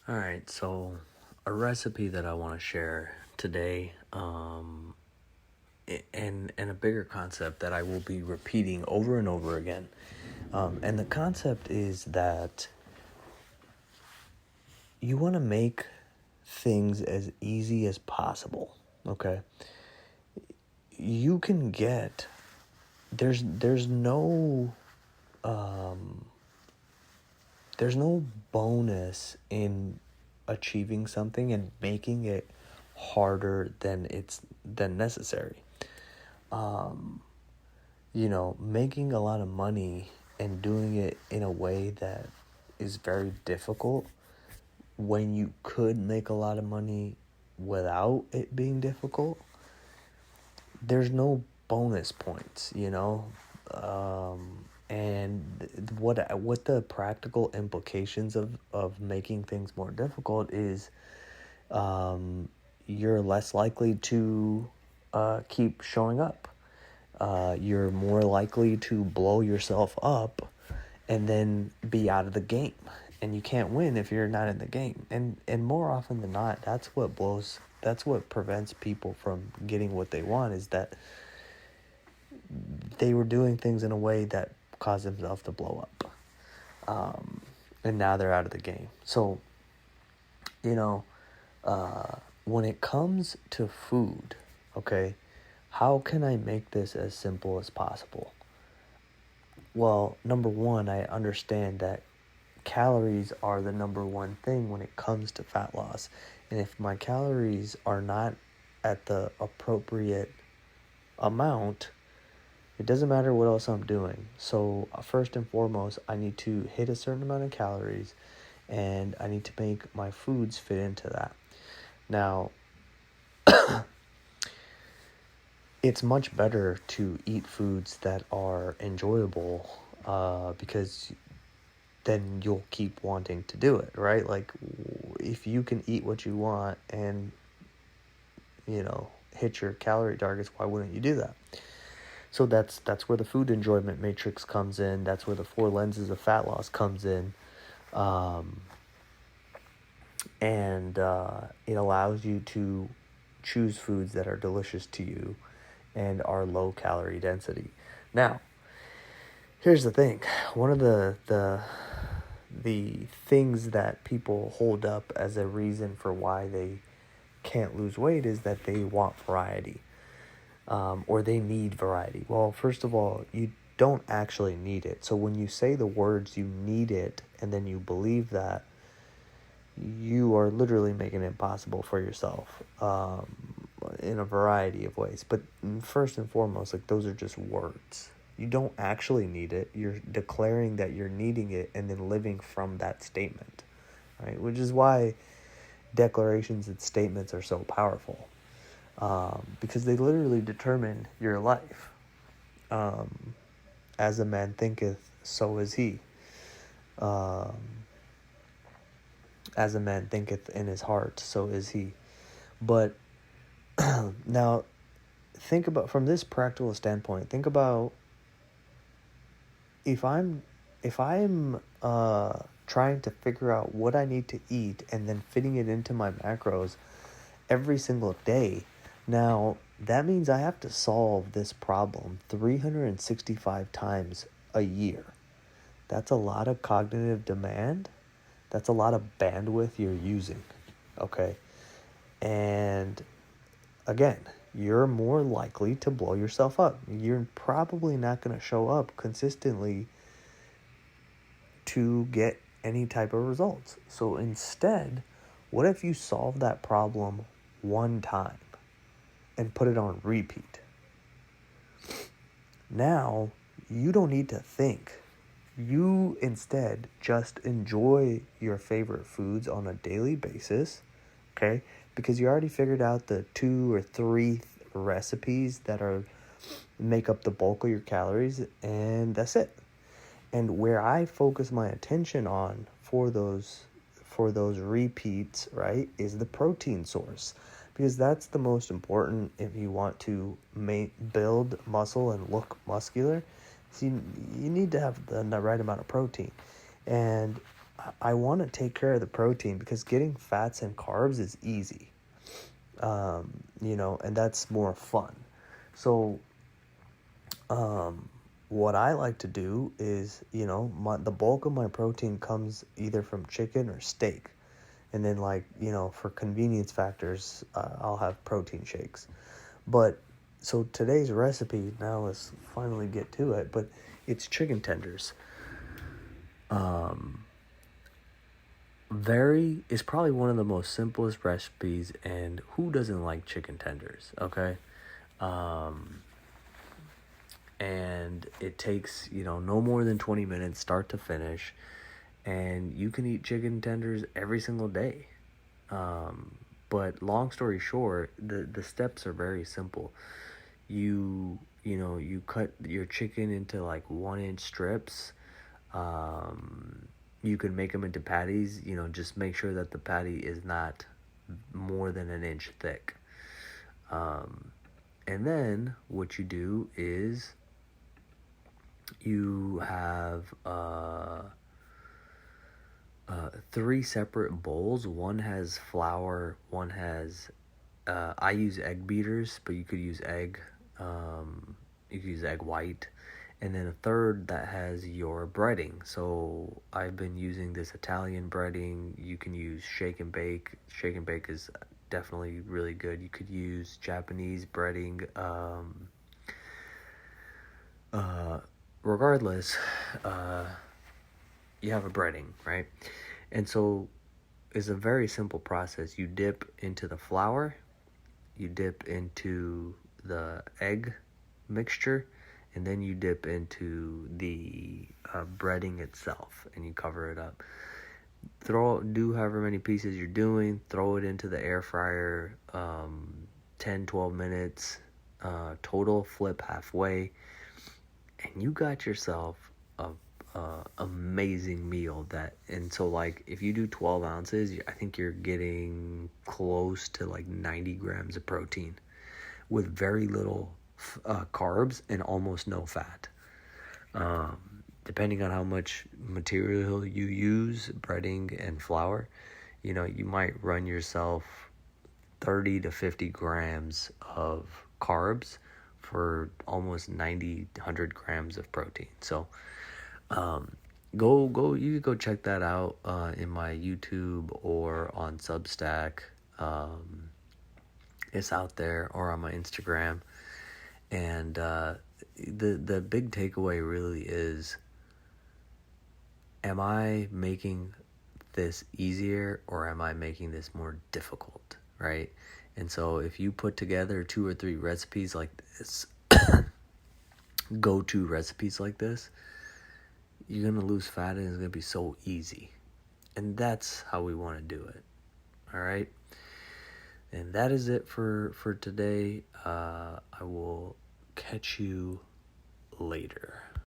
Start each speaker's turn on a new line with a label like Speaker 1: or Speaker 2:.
Speaker 1: All right, so a recipe that I want to share today, and a bigger concept that I will be repeating over and over again. And the concept is that you want to make things as easy as possible. Okay, you can get there's no there's no bonus in achieving something and making it harder than necessary. Making a lot of money and doing it in a way that is very difficult when you could make a lot of money without it being difficult, there's no bonus points. And what the practical implications of making things more difficult is, you're less likely to keep showing up. You're more likely to blow yourself up and then be out of the game. And you can't win if you're not in the game. And more often than not, that's what prevents people from getting what they want, is that they were doing things in a way that caused themselves to blow up. And now they're out of the game. So, you know, when it comes to food, okay, how can I make this as simple as possible? Well, number one, I understand that calories are the number one thing when it comes to fat loss. And if my calories are not at the appropriate amount, it doesn't matter what else I'm doing. So first and foremost, I need to hit a certain amount of calories, and I need to make my foods fit into that. Now, it's much better to eat foods that are enjoyable, because then you'll keep wanting to do it, right? Like, if you can eat what you want and, hit your calorie targets, why wouldn't you do that? So that's where the food enjoyment matrix comes in. That's where the 4 lenses of fat loss comes in. And it allows you to choose foods that are delicious to you and are low calorie density. Now, here's the thing. One of the things that people hold up as a reason for why they can't lose weight is that they want variety, or they need variety. Well, first of all, you don't actually need it. So when you say the words "you need it" and then you believe that, you are literally making it impossible for yourself, in a variety of ways. But first and foremost, like, those are just words. You don't actually need it. You're declaring that you're needing it and then living from that statement, right? Which is why declarations and statements are so powerful, because they literally determine your life. As a man thinketh, so is he. As a man thinketh in his heart, so is he. But now, think about, from this practical standpoint, think about, if I'm trying to figure out what I need to eat and then fitting it into my macros every single day. Now, that means I have to solve this problem 365 times a year. That's a lot of cognitive demand. That's a lot of bandwidth you're using, okay? And again, you're more likely to blow yourself up. You're probably not going to show up consistently to get any type of results. So instead, what if you solve that problem one time and put it on repeat? Now, you don't need to think. You instead just enjoy your favorite foods on a daily basis, okay? Because you already figured out the 2 or 3 recipes that make up the bulk of your calories, and that's it. And where I focus my attention on for those repeats, right, is the protein source, because that's the most important if you want to build muscle and look muscular. So you need to have the right amount of protein. And I want to take care of the protein because getting fats and carbs is easy. And that's more fun. So, what I like to do is, the bulk of my protein comes either from chicken or steak. And then, for convenience factors, I'll have protein shakes. But, so today's recipe, now let's finally get to it, but it's chicken tenders. It's probably one of the most simplest recipes, and who doesn't like chicken tenders, okay? And it takes, no more than 20 minutes start to finish, and you can eat chicken tenders every single day. But long story short, the steps are very simple. You cut your chicken into like 1-inch strips. You can make them into patties. Just make sure that the patty is not more than an inch thick. And then what you do is you have 3 separate bowls. One has flour, one has I use egg beaters, but you could use egg white, and then a third that has your breading. So I've been using this Italian breading. You can use shake and bake. Shake and bake is definitely really good. You could use Japanese breading. Regardless, you have a breading, right? And so it's a very simple process. You dip into the flour, you dip into the egg mixture, and then you dip into the breading itself, and you cover it up. Do however many pieces you're doing, throw it into the air fryer, 10-12 minutes total, flip halfway, and you got yourself a amazing meal. And so like if you do 12 ounces, I think you're getting close to like 90 grams of protein with very little carbs and almost no fat. Depending on how much material you use, breading and flour, you might run yourself 30 to 50 grams of carbs for almost 100 grams of protein. So you go check that out in my YouTube or on Substack. It's out there, or on my Instagram. And the big takeaway really is, am I making this easier or am I making this more difficult, right? And so if you put together 2 or 3 recipes like this, go-to recipes like this, you're going to lose fat, and it's going to be so easy. And that's how we want to do it. All right? And that is it for today. I will catch you later.